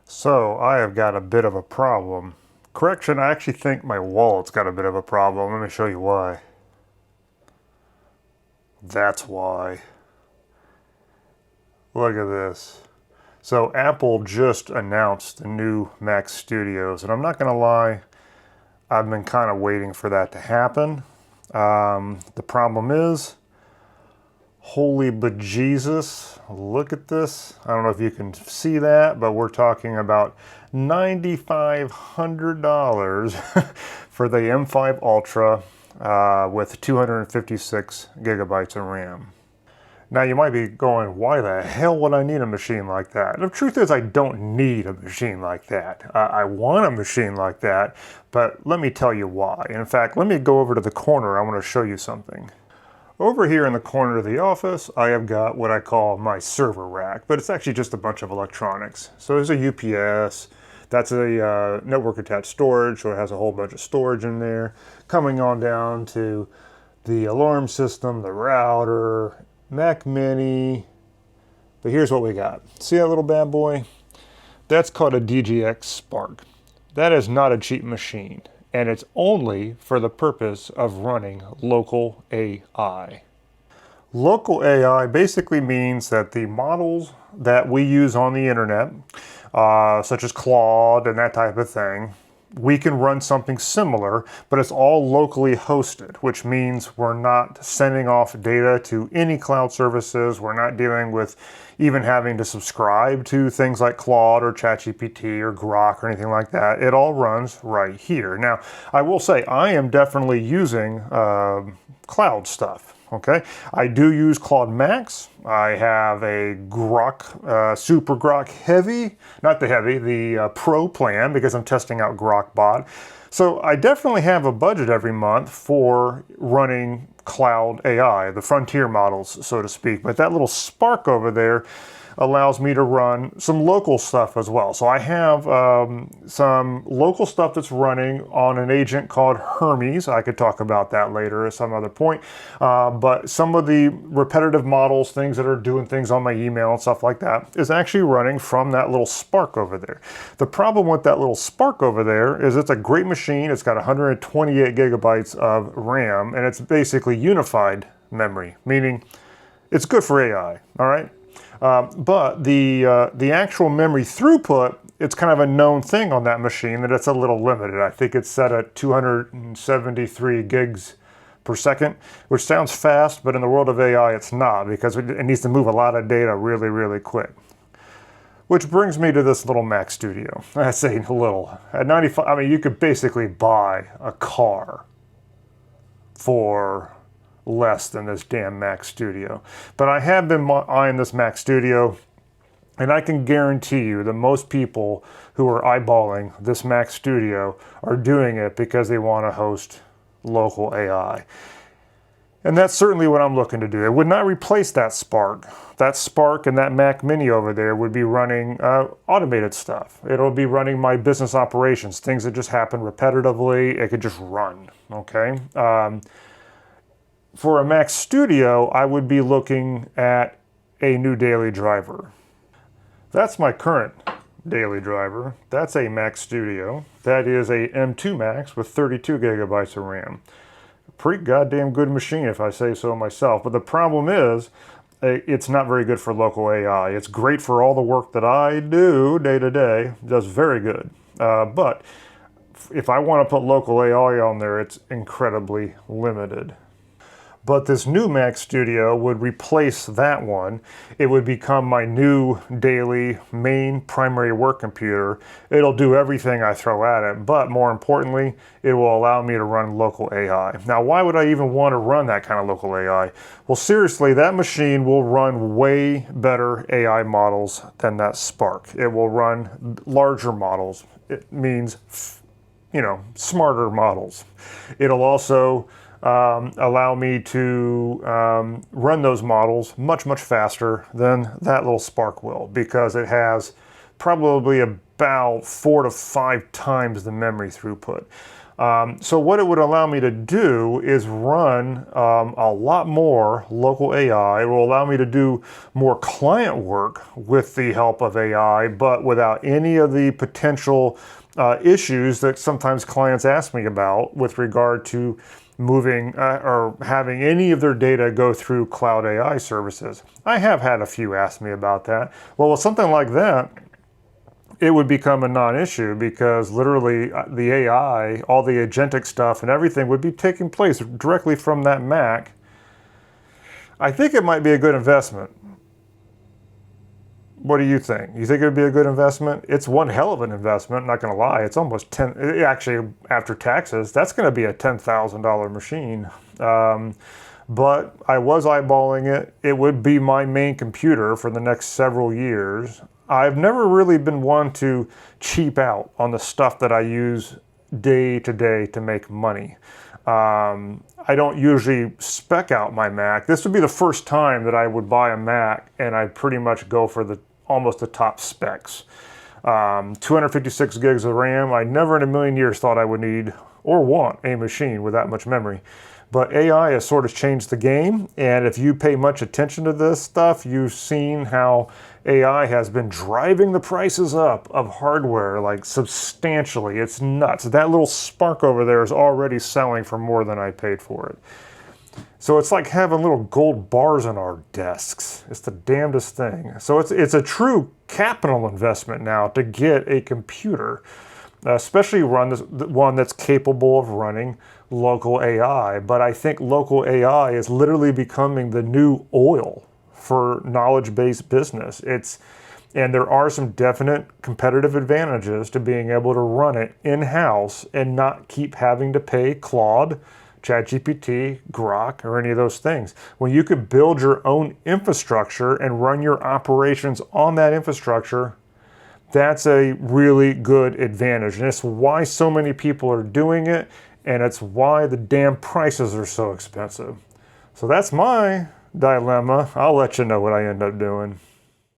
So I have got a bit of a problem. Correction, I actually think my wallet's got a bit of a problem. Let me show you why. That's why. Look at this. So Apple just announced the new Mac Studios, and I'm not gonna lie, I've been kind of waiting for that to happen. The problem is, holy bejesus, look at this. I don't know if you can see that, but we're talking about $9,500 for the M5 Ultra with 256 gigabytes of RAM. Now you might be going, why the hell would I need a machine like that? The truth is I don't need a machine like that. I want a machine like that, but let me tell you why. In fact, let me go over to the corner. I want to show you something. Over here in the corner of the office, I have got what I call my server rack, but it's actually just a bunch of electronics. So there's a UPS, that's a network attached storage, so it has a whole bunch of storage in there. Coming on down to the alarm system, the router, Mac Mini, but here's what we got. See that little bad boy? That's called a DGX Spark. That is not a cheap machine, and it's only for the purpose of running local AI. Local AI basically means that the models that we use on the internet, such as Claude and that type of thing, we can run something similar, but it's all locally hosted, which means we're not sending off data to any cloud services. We're not dealing with even having to subscribe to things like Claude or ChatGPT or Grok or anything like that. It all runs right here. Now, I will say I am definitely using cloud stuff. Okay, I do use Claude Max. I have a Grok, Super Grok Heavy, not the Heavy, the Pro plan because I'm testing out Grok Bot. So I definitely have a budget every month for running cloud AI, the frontier models, so to speak. But that little Spark over there allows me to run some local stuff as well. So I have some local stuff that's running on an agent called Hermes. I could talk about that later at some other point. But some of the repetitive models, things that are doing things on my email and stuff like that, is actually running from that little Spark over there. The problem with that little Spark over there is it's a great machine. It's got 128 gigabytes of RAM, and it's basically unified memory, meaning it's good for AI, all right? But the actual memory throughput, it's kind of a known thing on that machine that it's a little limited. I think it's set at 273 gigs per second, which sounds fast, but in the world of AI, it's not because it needs to move a lot of data really, really quick. Which brings me to this little Mac Studio. I say little. At 95, I mean, you could basically buy a car for less than this damn Mac Studio. But I have been eyeing this Mac Studio, and I can guarantee you that most people who are eyeballing this Mac Studio are doing it because they want to host local AI. And that's certainly what I'm looking to do. It would not replace that Spark. That Spark and that Mac Mini over there would be running automated stuff. It'll be running my business operations, things that just happen repetitively. It could just run, okay? For a Mac Studio, I would be looking at a new daily driver. That's my current daily driver. That's a Mac Studio. That is a M2 Max with 32 gigabytes of RAM. Pretty goddamn good machine if I say so myself. But the problem is, it's not very good for local AI. It's great for all the work that I do day to day. It does very good. But if I want to put local AI on there, it's incredibly limited. But this new Mac Studio would replace that one. It would become my new daily main primary work computer. It'll do everything I throw at it, but more importantly, it will allow me to run local AI. Now, why would I even want to run that kind of local AI? Well, seriously, that machine will run way better AI models than that Spark. It will run larger models. It means, smarter models. It'll also allow me to run those models much, much faster than that little Spark will because it has probably about 4 to 5 times the memory throughput. So what it would allow me to do is run a lot more local AI. It will allow me to do more client work with the help of AI, but without any of the potential issues that sometimes clients ask me about with regard to moving or having any of their data go through cloud AI services. I have had a few ask me about that. Well, with something like that, it would become a non-issue because literally the AI, all the agentic stuff and everything would be taking place directly from that Mac. I think it might be a good investment. What do you think? You think it would be a good investment? It's one hell of an investment, not gonna lie. It's almost 10, actually after taxes, that's gonna be a $10,000 machine. But I was eyeballing it. It would be my main computer for the next several years. I've never really been one to cheap out on the stuff that I use day to day to make money. I don't usually spec out my Mac. This would be the first time that I would buy a Mac and I'd pretty much go for almost the top specs. 256 gigs of RAM. I never in a million years thought I would need or want a machine with that much memory. But AI has sort of changed the game, and if you pay much attention to this stuff, you've seen how AI has been driving the prices up of hardware like substantially. It's nuts. That little Spark over there is already selling for more than I paid for it. So it's like having little gold bars on our desks. It's the damnedest thing. So it's a true capital investment now to get a computer, especially one that's capable of running local AI. But I think local AI is literally becoming the new oil for knowledge-based business. And there are some definite competitive advantages to being able to run it in-house and not keep having to pay Claude, ChatGPT, Grok, or any of those things. When you could build your own infrastructure and run your operations on that infrastructure, that's a really good advantage. And it's why so many people are doing it, and it's why the damn prices are so expensive. So that's my dilemma. I'll let you know what I end up doing.